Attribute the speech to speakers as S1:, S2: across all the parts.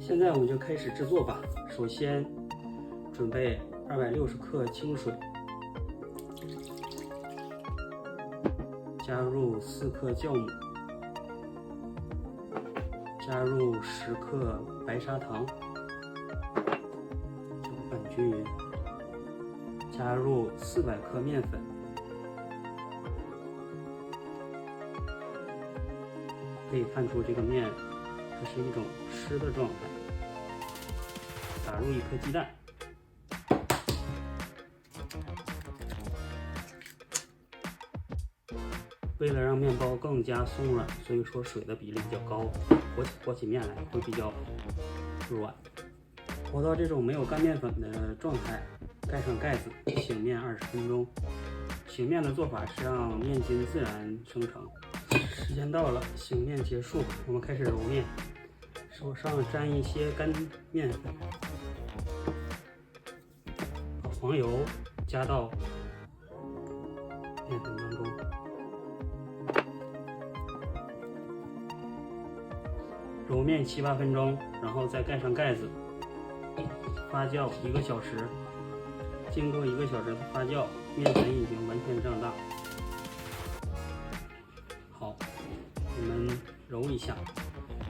S1: 现在我们就开始制作吧。首先准备260克清水，加入4克酵母，加入10克白砂糖，搅拌均匀，加入400克面粉，可以看出这个面它是一种湿的状态。打入1颗鸡蛋，为了让面包更加松软，所以说水的比例比较高，和起面来会比较软。和到这种没有干面粉的状态，盖上盖子，醒面20分钟。醒面的做法是让面筋自然生成。时间到了，醒面结束，我们开始揉面。手上沾一些干面粉，把黄油加到面粉当中，揉面7、8分钟，然后再盖上盖子，发酵1个小时。经过1个小时的发酵，面粉已经完全胀大。好，我们揉一下，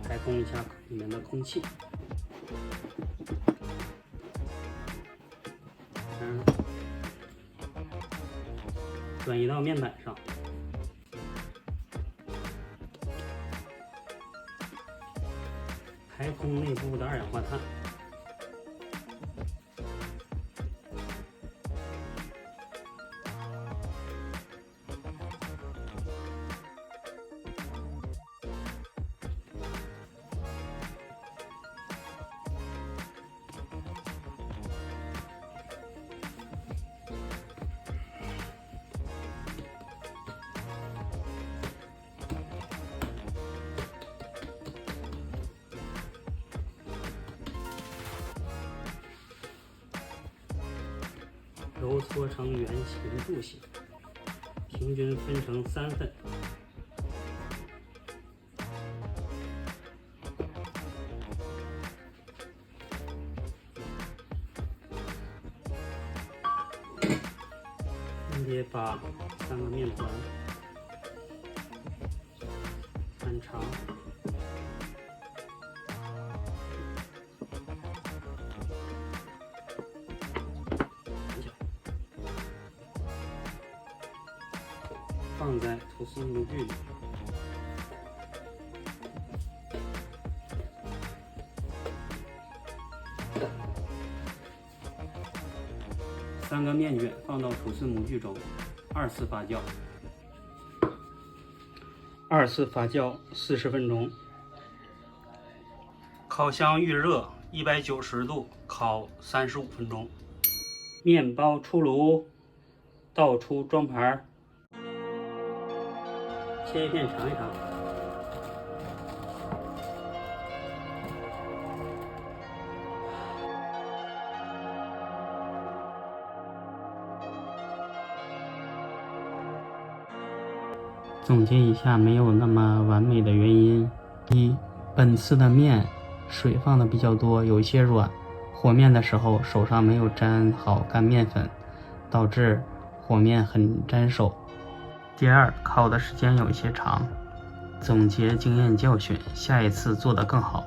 S1: 开通一下里面的空气。转移到面板上，排空内部的二氧化碳。揉搓成圆形柱形，平均分成3份。分别把3个面团翻长，放在吐司模具里，3个面卷放到吐司模具中，2次发酵40分钟。烤箱预热190度烤35分钟。面包出炉，倒出装盘，切一片尝一尝。总结一下没有那么完美的原因：一，本次的面水放的比较多，有一些软，和面的时候手上没有沾好干面粉，导致和面很粘手。第二，烤的时间有一些长。总结经验教训，下一次做得更好。